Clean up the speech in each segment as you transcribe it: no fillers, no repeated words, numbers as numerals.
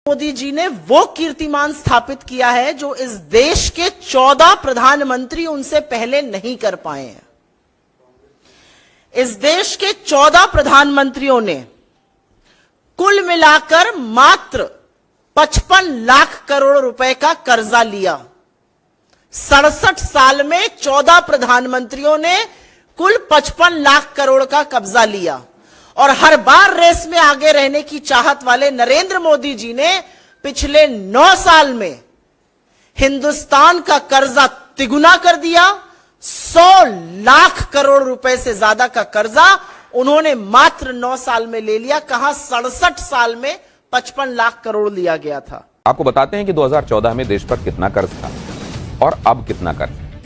मोदी जी ने वो कीर्तिमान स्थापित किया है जो इस देश के 14 प्रधानमंत्री उनसे पहले नहीं कर पाए हैं। इस देश के 14 प्रधानमंत्रियों ने कुल मिलाकर मात्र 55 लाख करोड़ रुपए का कर्जा लिया। 67 साल में 14 प्रधानमंत्रियों ने कुल 55 लाख करोड़ का कब्जा लिया और हर बार रेस में आगे रहने की चाहत वाले नरेंद्र मोदी जी ने पिछले 9 साल में हिंदुस्तान का कर्जा तिगुना कर दिया। 100 लाख करोड़ रुपए से ज्यादा का कर्जा उन्होंने मात्र 9 साल में ले लिया। कहां 67 साल में 55 लाख करोड़ लिया गया था। आपको बताते हैं कि 2014 में देश पर कितना कर्ज था और अब कितना कर्ज है।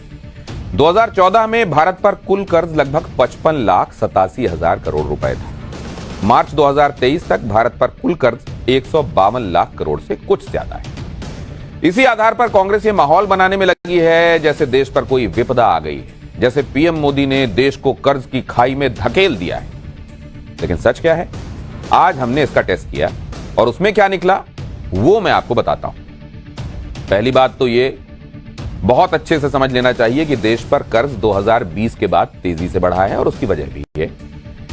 2014 में भारत पर कुल कर्ज लगभग 55,87,000 करोड़ रुपए था। मार्च 2023 तक भारत पर कुल कर्ज 152 लाख करोड़ से कुछ ज्यादा है। इसी आधार पर कांग्रेस ये माहौल बनाने में लगी है जैसे देश पर कोई विपदा आ गई है, जैसे पीएम मोदी ने देश को कर्ज की खाई में धकेल दिया है। लेकिन सच क्या है, आज हमने इसका टेस्ट किया और उसमें क्या निकला वो मैं आपको बताता हूं। पहली बात तो ये बहुत अच्छे से समझ लेना चाहिए कि देश पर कर्ज 2020 के बाद तेजी से बढ़ा है और उसकी वजह भी है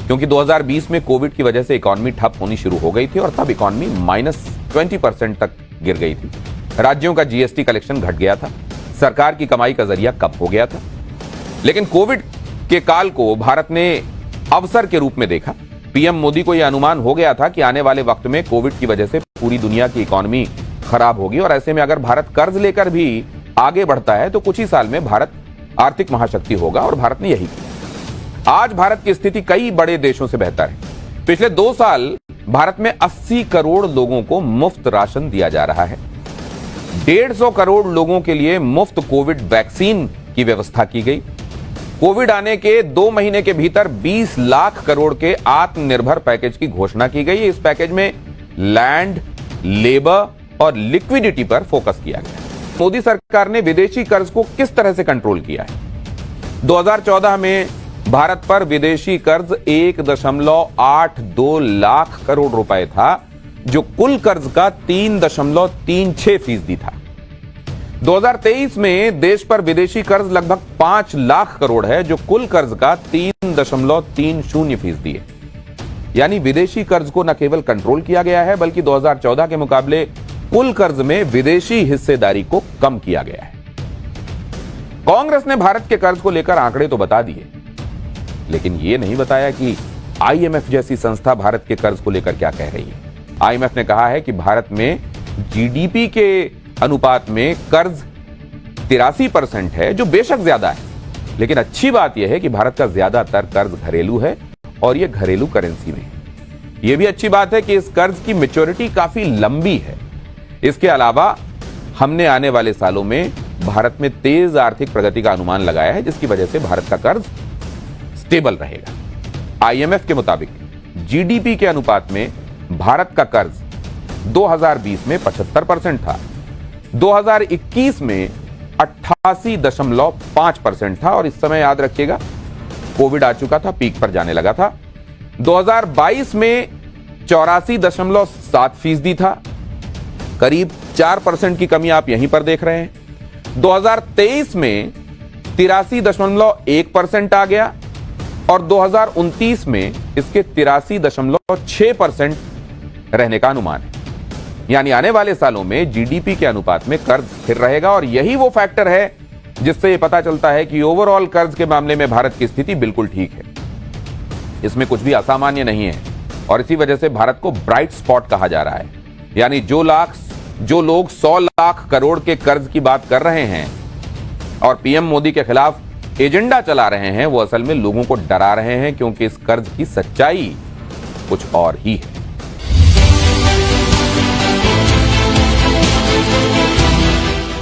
क्योंकि 2020 में कोविड की वजह से इकॉनमी ठप होनी शुरू हो गई थी और तब इकॉनमी -20% तक गिर गई थी। राज्यों का जीएसटी कलेक्शन घट गया था, सरकार की कमाई का जरिया कम हो गया था। लेकिन कोविड के काल को भारत ने अवसर के रूप में देखा। पीएम मोदी को यह अनुमान हो गया था कि आने वाले वक्त में कोविड की वजह से पूरी दुनिया की इकॉनमी खराब होगी और ऐसे में अगर भारत कर्ज लेकर भी आगे बढ़ता है तो कुछ ही साल में भारत आर्थिक महाशक्ति होगा और भारत ने यही किया। आज भारत की स्थिति कई बड़े देशों से बेहतर है। पिछले 2 साल भारत में 80 करोड़ लोगों को मुफ्त राशन दिया जा रहा है। 150 करोड़ लोगों के लिए मुफ्त कोविड वैक्सीन की व्यवस्था की गई। कोविड आने के 2 महीने के भीतर 20 लाख करोड़ के आत्मनिर्भर पैकेज की घोषणा की गई। इस पैकेज में लैंड, लेबर और लिक्विडिटी पर फोकस किया गया। मोदी सरकार ने विदेशी कर्ज को किस तरह से कंट्रोल किया है। 2014 में भारत पर विदेशी कर्ज 1.82 लाख करोड़ रुपए था जो कुल कर्ज का 3.36% था। 2023 में देश पर विदेशी कर्ज लगभग 5 लाख करोड़ है जो कुल कर्ज का 3.30% है। यानी विदेशी कर्ज को न केवल कंट्रोल किया गया है बल्कि 2014 के मुकाबले कुल कर्ज में विदेशी हिस्सेदारी को कम किया गया है। कांग्रेस ने भारत के कर्ज को लेकर आंकड़े तो बता दिए, लेकिन यह नहीं बताया कि आईएमएफ जैसी संस्था भारत के कर्ज को लेकर क्या कह रही है। आईएमएफ ने कहा है कि भारत में जीडीपी के अनुपात में कर्ज 83% है जो बेशक ज्यादा है, लेकिन अच्छी बात यह है कि भारत का ज्यादातर कर्ज घरेलू है और यह घरेलू करेंसी में है। यह भी अच्छी बात है कि इस कर्ज की मैच्योरिटी काफी लंबी है। इसके अलावा हमने आने वाले सालों में भारत में तेज आर्थिक प्रगति का अनुमान लगाया है जिसकी वजह से भारत का कर्ज स्टेबल रहेगा। आईएमएफ के मुताबिक जीडीपी के अनुपात में भारत का कर्ज 2020 में 75% था, 2021 में 88.5% था और इस समय याद रखिएगा कोविड आ चुका था, पीक पर जाने लगा था। 2022 में 84.7% था, करीब 4% की कमी आप यहीं पर देख रहे हैं। 2023 में 83.1% आ गया और 2029 में इसके 83.6% रहने का अनुमान है। यानी आने वाले सालों में जीडीपी के अनुपात में कर्ज स्थिर रहेगा और यही वो फैक्टर है जिससे यह पता चलता है कि ओवरऑल कर्ज के मामले में भारत की स्थिति बिल्कुल ठीक है। इसमें कुछ भी असामान्य नहीं है और इसी वजह से भारत को ब्राइट स्पॉट कहा जा रहा है। यानी जो लोग 100 लाख करोड़ के कर्ज की बात कर रहे हैं और पीएम मोदी के खिलाफ एजेंडा चला रहे हैं वो असल में लोगों को डरा रहे हैं क्योंकि इस कर्ज की सच्चाई कुछ और ही है।